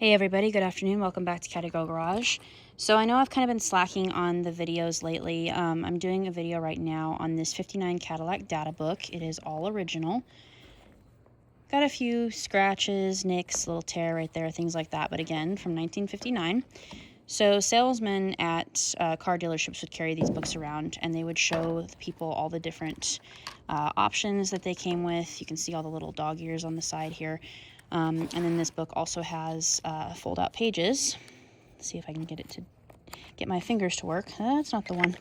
Hey everybody, good afternoon. Welcome back to Caddy Girl Garage. So I know I've kind of been slacking on the videos lately. I'm doing a video right now on this 59 Cadillac data book. It is all original. Got a few scratches, nicks, little tear right there, things like that. But again, from 1959. So salesmen at car dealerships would carry these books around, and they would show the people all the different options that they came with. You can see all the little dog ears on the side here. And then this book also has fold-out pages. Let's see if I can get my fingers to work. That's not the one.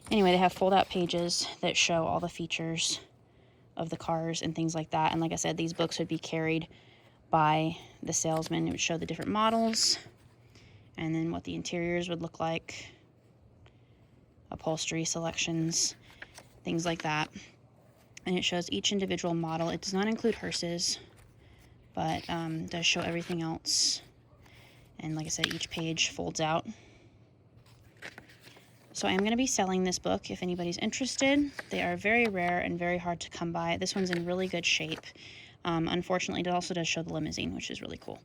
Anyway, they have fold-out pages that show all the features of the cars and things like that. And like I said, these books would be carried by the salesman. It would show the different models and then what the interiors would look like, upholstery selections, things like that. And it shows each individual model. It does not include hearses, but does show everything else. And like I said, each page folds out. So I'm going to be selling this book if anybody's interested. They are very rare and very hard to come by. This one's in really good shape. Unfortunately, it also does show the limousine, which is really cool.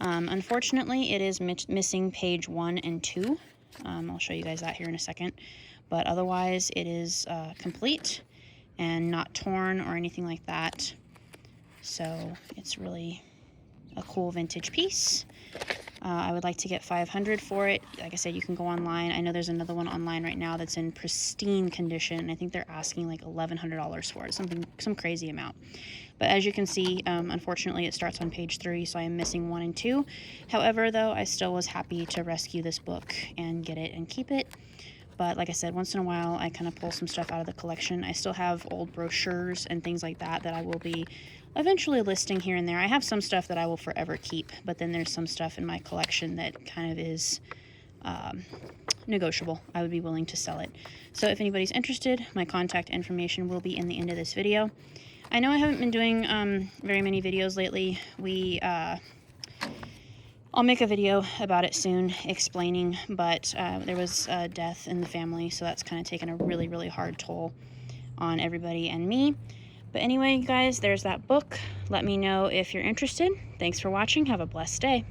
Unfortunately, it is missing page 1 and 2. I'll show you guys that here in a second. But otherwise, it is complete and not torn or anything like that. So it's really a cool vintage piece. I would like to get $500 for it. Like I said, you can go online. I know there's another one online right now that's in pristine condition. I think they're asking like $1,100 for it, some crazy amount. But as you can see, unfortunately, it starts on page 3, so I am missing 1 and 2. However, though, I still was happy to rescue this book and get it and keep it. But like I said, once in a while, I kind of pull some stuff out of the collection. I still have old brochures and things like that I will be eventually listing here and there. I have some stuff that I will forever keep, but then there's some stuff in my collection that kind of is negotiable. I would be willing to sell it. So if anybody's interested, my contact information will be in the end of this video. I know I haven't been doing very many videos lately. I'll make a video about it soon explaining, but there was a death in the family, so that's kind of taken a really, really hard toll on everybody and me. But anyway, guys, there's that book. Let me know if you're interested. Thanks for watching. Have a blessed day.